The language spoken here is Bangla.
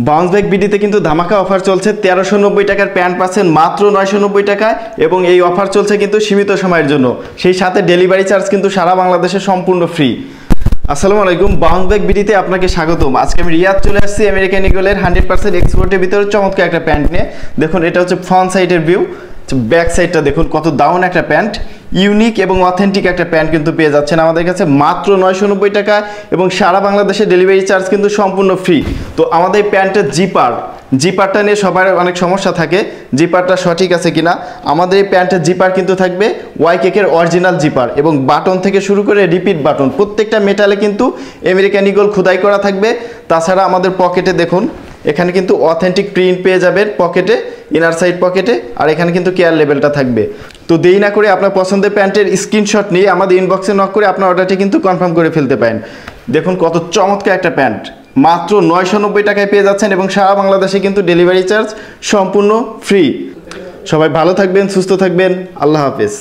বাউন্স ব্যাক বিডিতে কিন্তু ধামাকা অফার চলছে। 1390 টাকার প্যান্ট পাচ্ছেন মাত্র 990 টাকায়, এবং এই অফার চলছে কিন্তু সীমিত সময়ের জন্য। সেই সাথে ডেলিভারি চার্জ কিন্তু সারা বাংলাদেশে সম্পূর্ণ ফ্রি। আসসালামু আলাইকুম, বাউন্স ব্যাক বিডিতে আপনাকে স্বাগতম। আজকে আমি রিয়াদ চলে আসছি আমেরিকান ইগলের 100% এক্সপোর্টের ভিতরে চমৎকার একটা প্যান্ট নিয়ে। দেখুন, এটা হচ্ছে ফ্রন্ট সাইডের ভিউ, ব্যাক সাইডটা দেখুন কত দারুণ একটা প্যান্ট, ইউনিক এবং অথেন্টিক একটা প্যান্ট কিন্তু পেয়ে যাচ্ছেন আমাদের কাছে মাত্র 990 টাকা, এবং সারা বাংলাদেশে ডেলিভারি চার্জ কিন্তু সম্পূর্ণ ফ্রি। তো আমাদের প্যান্টের জিপারটা নিয়ে সবার অনেক সমস্যা থাকে, জিপারটা সঠিক আছে কিনা। আমাদের এই প্যান্টের জিপার কিন্তু থাকবে ওয়াইকেকের অরিজিনাল জিপার, এবং বাটন থেকে শুরু করে রিপিট বাটন প্রত্যেকটা মেটালে কিন্তু আমেরিকান ইগল খোদাই করা থাকবে। তাছাড়া আমাদের পকেটে দেখুন, এখানে কিন্তু অথেন্টিক প্রিন্ট পেয়ে যাবেন পকেটে, ইনার সাইড পকেটে, আর এখানে কিন্তু কেয়ার লেভেলটা থাকবে। তো দেরি না করে আপনার পছন্দের প্যান্টের স্ক্রিনশট নিয়ে আমাদের ইনবক্সে নক করে আপনার অর্ডারটি কিন্তু কনফার্ম করে ফেলতে পারেন। দেখুন কত চমৎকার একটা প্যান্ট, মাত্র 990 টাকায় পেয়ে যাচ্ছেন, এবং সারা বাংলাদেশে কিন্তু ডেলিভারি চার্জ সম্পূর্ণ ফ্রি। সবাই ভালো থাকবেন, সুস্থ থাকবেন, আল্লাহ হাফেজ।